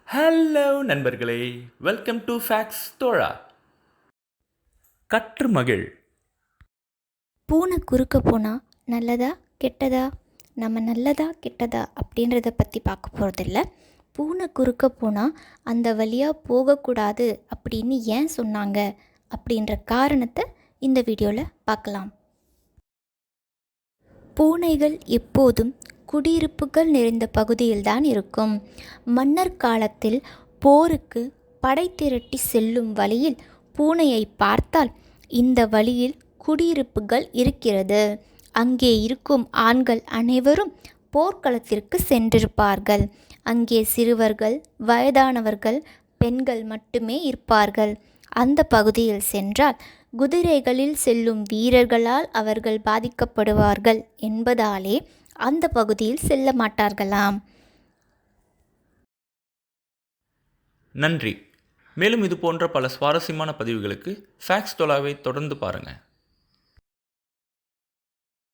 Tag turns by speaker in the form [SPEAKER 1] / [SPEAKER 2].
[SPEAKER 1] Hello நண்பர்களே, welcome to facts தோழா. கற்று மகிழ்.
[SPEAKER 2] பூனை குறுக்க போனால் நல்லதா கெட்டதா? நம்ம நல்லதா கெட்டதா அப்படின்றத பற்றி பார்க்க போகிறதில்ல. பூனை குறுக்க போனால் அந்த வழியாக போகக்கூடாது அப்படின்னு ஏன் சொன்னாங்க அப்படின்ற காரணத்தை இந்த வீடியோவில் பார்க்கலாம். பூனைகள் எப்போதும் குடியிருப்புகள் நிறைந்த பகுதியில்தான் இருக்கும். மன்னர் காலத்தில் போருக்கு படை திரட்டி செல்லும் வழியில் பூனையை பார்த்தால் இந்த வழியில் குடியிருப்புகள் இருக்கிறது, அங்கே இருக்கும் ஆண்கள் அனைவரும் போர்க்களத்திற்கு சென்றிருப்பார்கள், அங்கே சிறுவர்கள், வயதானவர்கள், பெண்கள் மட்டுமே இருப்பார்கள். அந்த பகுதியில் சென்றால் குதிரைகளில் செல்லும் வீரர்களால் அவர்கள் பாதிக்கப்படுவார்கள் என்பதாலே அந்த பகுதியில் செல்ல மாட்டார்களாம்.
[SPEAKER 1] நன்றி. மேலும் இது போன்ற பல சுவாரஸ்யமான பதிவுகளுக்கு ஃபேக்ஸ் தோழாவை தொடர்ந்து பாருங்கள்.